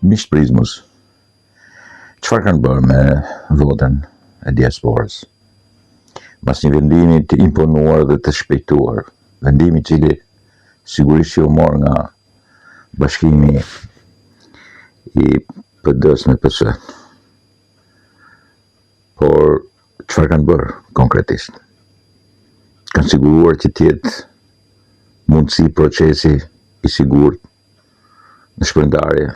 Mish Prizmus, çfarë kanë bërë me votën e diasporës? Mas një vendimi të imponuar dhe të shpejtuar, vendimi i cili sigurisht që u mor nga bashkimi i PD-s me PS. Por çfarë kanë bërë konkretisht? Kanë siguruar që tjetë mundësi procesi i sigurt në shpërndarje.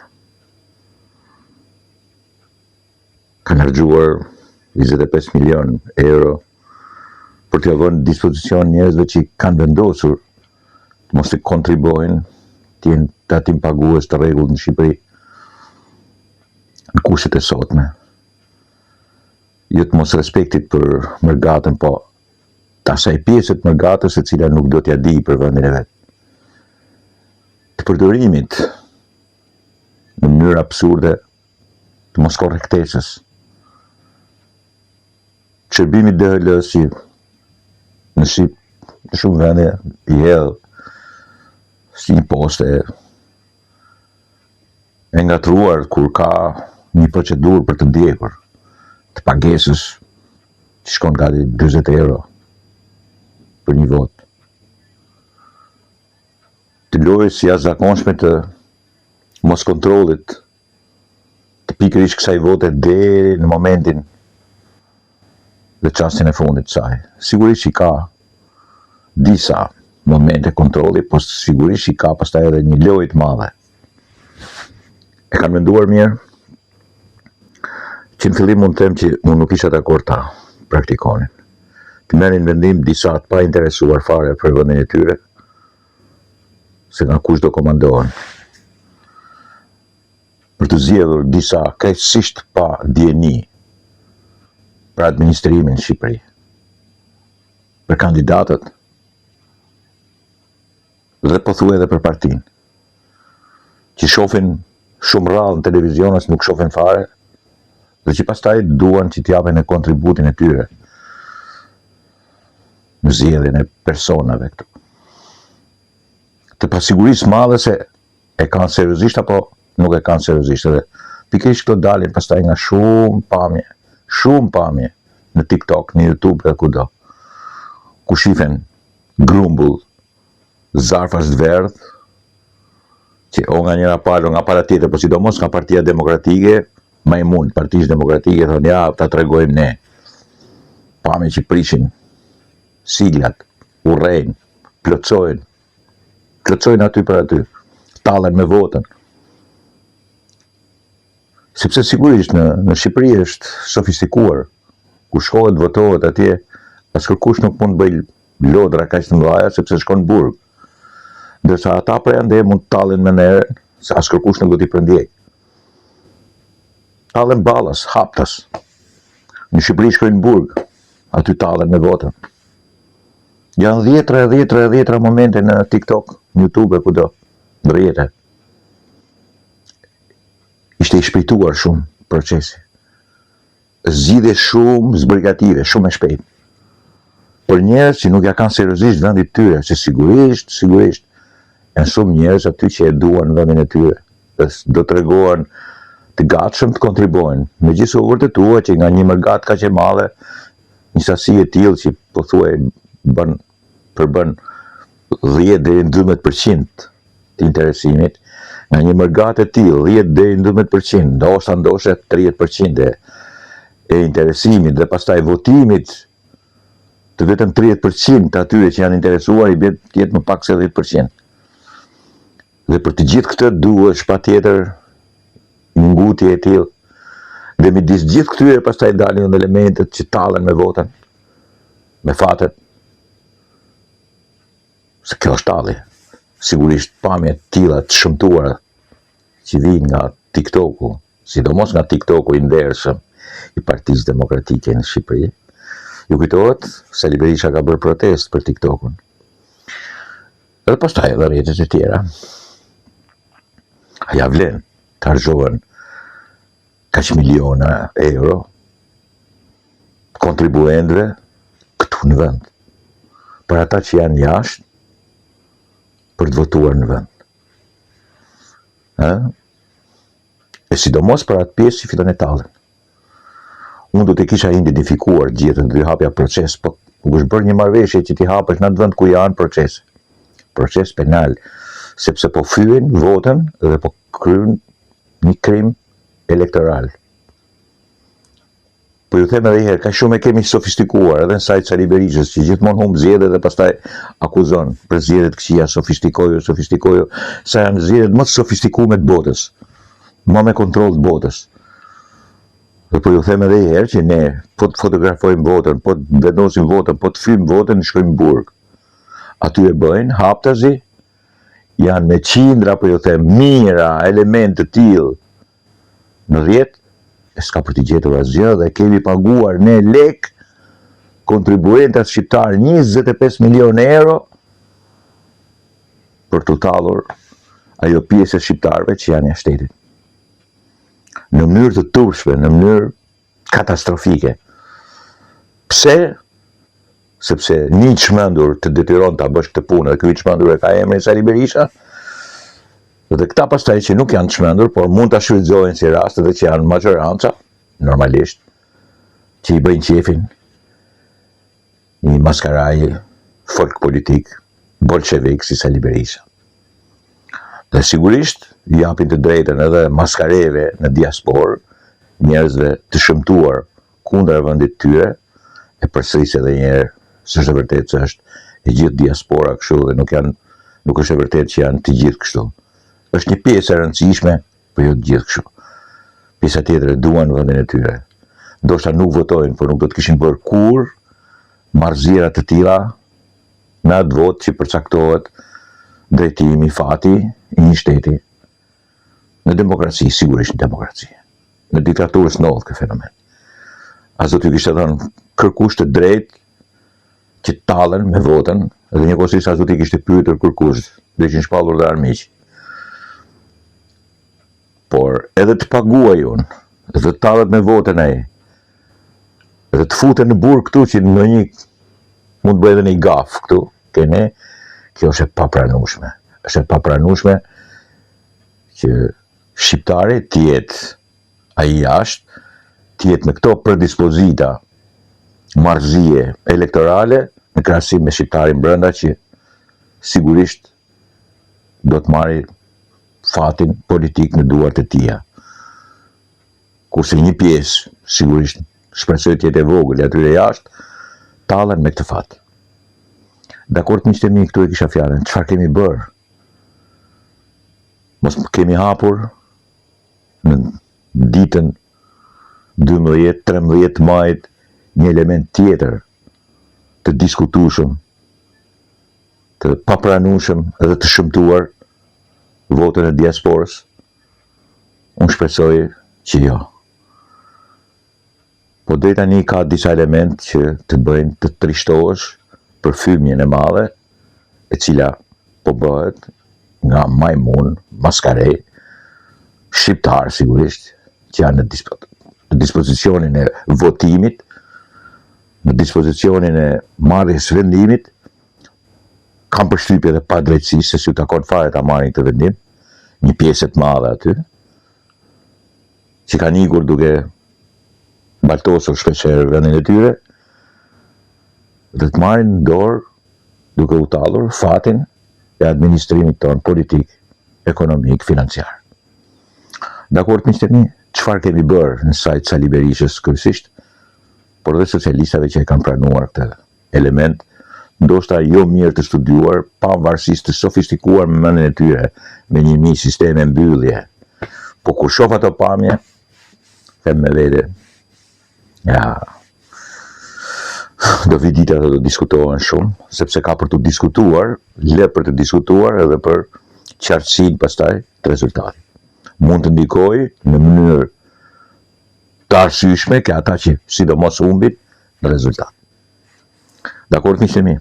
Kanë harxuar 25 milion euro për t'ia vënë në dispozicion njerëzve që kanë vendosur të mos të kontribojnë, të jenë tatim pagues të rregullt në Shqipëri në kushtet e sotme. Jo të mos respektit për mërgatën, po të asaj pjesë të mërgatës e cila nuk do t'ja di për vendin e vet. Të përdorimit në mënyrë absurde të mos korrektesës. Shërbimi DHL-s që në shumë vende i hedh si një poste e ngatruar kur ka një procedurë për të ndjekur të pagesës që shkon gati 40 euro për një vot. Të lojës jashtëzakonshme të mos kontrollit të pikërisht kësaj vote deri në momentin dhe çastin e fundit të saj. Sigurisht që ka disa momente kontrolli, po sigurisht që ka pastaj edhe një lojë të madhe. E kanë menduar mirë, që në fillim mund të them që unë nuk isha dakord ta praktikonin. Të merrin vendim disa të pa interesuar fare për vendin e tyre, se nga kush do komandohen, për të zgjedhur disa krejtësisht pa dieni për administrimin në Shqipëri, për kandidatët dhe po thuaj edhe për partinë, që shohin shumë rrallë në televizionës, nuk shohin fare, dhe që pastaj duan që t'japin e kontributin e tyre në zgjedhjen e personave këtu. Të pasigurisë madhe se e kanë seriozisht apo nuk e kanë seriozisht, edhe pikërisht këto dalin pastaj nga shumë pamje në TikTok, në YouTube dhe kudo, ku shifen grumbull zarfash të verdh, që o nga njëra palë o nga para tjetër, por sidomos nga Partia Demokratike, majmun, Partisë Demokratike, thonë ja, ta tregojmë ne. Pamje që prishin siglat, urrejnë, plotësojnë aty për aty, tallen me votën. Sepse sigurisht në Shqipëri është sofistikuar, ku shkohet votohet atje, as kërkush nuk mund bëj lodra kaq të mëdha sepse shkon në burg. Ndërsa ata prej ande mund të tallen me nerë, se as kërkush nuk do t'i përndjek. Tallen ballas, haptas. Në Shqipëri shkojnë në burg, aty tallen me votën. Janë dhjetra momente në TikTok, në YouTube e kudo, në rrjete. Ishte i shpejtuar shumë procesi. Zgjidhje shumë zbrigative, shumë e shpejt. Por njerëz që nuk ja kanë seriozisht vendit të tyre, se sigurisht janë shumë njerëz aty që e duan vendin e tyre, dhe do të tregohen të gatshëm të kontribojnë, megjithëse u vërtetua që nga një mërgat kaq e madhe, një sasi e tillë që po thuaj përbën 10 deri në 12% të interesimit, nga një mërgat e tillë 10 deri në 12%, ndoshta 30% e interesimit dhe pastaj votimit të vetëm 30% të atyre që janë interesuar i bie jetë më pak se 10%. Dhe për të gjithë këtë duhet patjetër një ngutje e tillë. Dhe midis gjithë këtyre pastaj dalin elementet që tallen me votën, me fatet. Se kjo është talli. Sigurisht pamje të tilla të shëmtuara që vijnë nga TikToku, sidomos nga TikToku i ndershëm i Partisë Demokratike në Shqipëri. Ju kujtohet se Sali Berisha ka bërë protestë për TikTokun. Edhe pastaj edhe rrjetet e tjera. Ja vlen të harxohen kaq miliona euro kontribuendëve këtu në vend, për ata që janë jashtë për të votuar në vend. E sidomos për atë pjesë që fiton e tallën. Unë do të kisha identifikuar gjithë të hapja proces, po nuk është bërë një marrëveshje që t'i hapësh në atë vend ku janë procese. Proces penal, sepse po fyen votën dhe po kryen një krim elektoral. Po ju them edhe herë, ka shumë e kemi sofistikuar edhe në sajt Sali Berishës, që gjithmonë humb zgjedhje dhe pastaj akuzon për zgjedhjet këqija, sofistikoju, sa janë zgjedhjet më të sofistikuar të botës, më me kontroll të botës. Dhe po ju them edhe herë që ne po të fotografojmë votën, po të vendosim votën, po të fymë votën, shkojmë në burg. Aty e bëjnë haptazi, janë me qindra, po ju them, mira, elemente të tillë në rrjet, e s'ka për t'i gjetur asgjë dhe kemi paguar ne lek kontribuentat shqiptar 25 milion euro për të tallur ajo pjesë e shqiptarëve që janë jashtë shtetit. Në mënyrë të turpshme, në mënyrë katastrofike. Pse? Sepse një çmendur të detyron ta bësh këtë punë, dhe ky çmendur e ka emrin Sali Berisha, dhe këta pastaj që nuk janë çmendur, por mund ta shfrytëzojnë si raste dhe që janë majoranca, normalisht, që i bëjnë qefin një maskaraj folk politik, bolshevik si Sali Berisha. Dhe sigurisht japin të drejtën edhe maskareve në diasporë, njerëzve të shëmtuar kundër vendit tyre, e përsëris edhe një herë, s'është e vërtetë se është e gjithë diaspora kështu dhe nuk është e vërtetë që janë të gjithë kështu. Është një pjesë e rëndësishme, por jo të gjithë kështu. Pjesa tjetër e duan vendin e tyre. Ndoshta nuk votojnë, por nuk do të kishin bërë kurrë marrëzira të tilla në atë votë që përcaktohet drejtimi, fati i një shteti. Në demokraci, sigurisht në demokraci. Në diktaturës ndodh ky fenomen. As do t'ju kishte thënë kërkush të drejtë që tallen me votën, dhe njëkohësisht as do t'i kishte pyetur kërkush, dhe që shpallur dhe armiq. Por edhe të paguaj unë, dhe të tallet me votën ai, dhe të futen në burg këtu që në një mund të bëjë edhe një gaf këtu, kene, kjo është e papranueshme. Është e papranueshme që shqiptari të jetë ai jashtë, të jetë me këto predispozita marrëzie elektorale në krahasim me shqiptarin brenda që sigurisht do të marrë fatin politik në duart e tija. Kurse një pjesë, sigurisht shpresoj të jetë e vogël atyre jashtë, tallen me këtë fat. Dakord, miqtë e mi, këtu e kisha fjalën, çfarë kemi bërë? Mos kemi hapur në ditën 12-13 majit një element tjetër të diskutueshëm, të papranueshëm edhe të shëmtuar votën e diasporës? Unë shpresoj që jo. Po deri tani ka disa element që të bëjnë të trishtohesh për fymjen e madhe, e cila po bëhet nga majmun, maskarej, shqiptar sigurisht, që janë në dispozicionin e votimit, në dispozicionin e marrjes vendimit, kam përshtypje dhe pa drejtësi se si u takon fare ta marrin këtë vendim, një pjesë të madhe aty, që kanë ikur duke baltosur shpeshherë vendin e tyre, dhe të marrin në dorë duke u tallur fatin e administrimit ton politik, ekonomik, financiar. Dakord, miqtë e mi, çfarë kemi bërë në sajt Sali Berishës kryesisht, por dhe socialistave që e kanë pranuar këtë element, ndoshta jo mirë të studiuar, pavarësisht të sofistikuar me mendjen e tyre, me një mijë sisteme mbyllje. Po kur shoh ato pamje, them me vete, ja, do vi dita dhe do diskutohen shumë, sepse ka për të diskutuar, le për të diskutuar edhe për qartësinë pastaj të rezultatit. Mund të ndikoj në mënyrë të arsyeshme ke ata që sidomos humbin në rezultat. Dakord, miqtë e mi?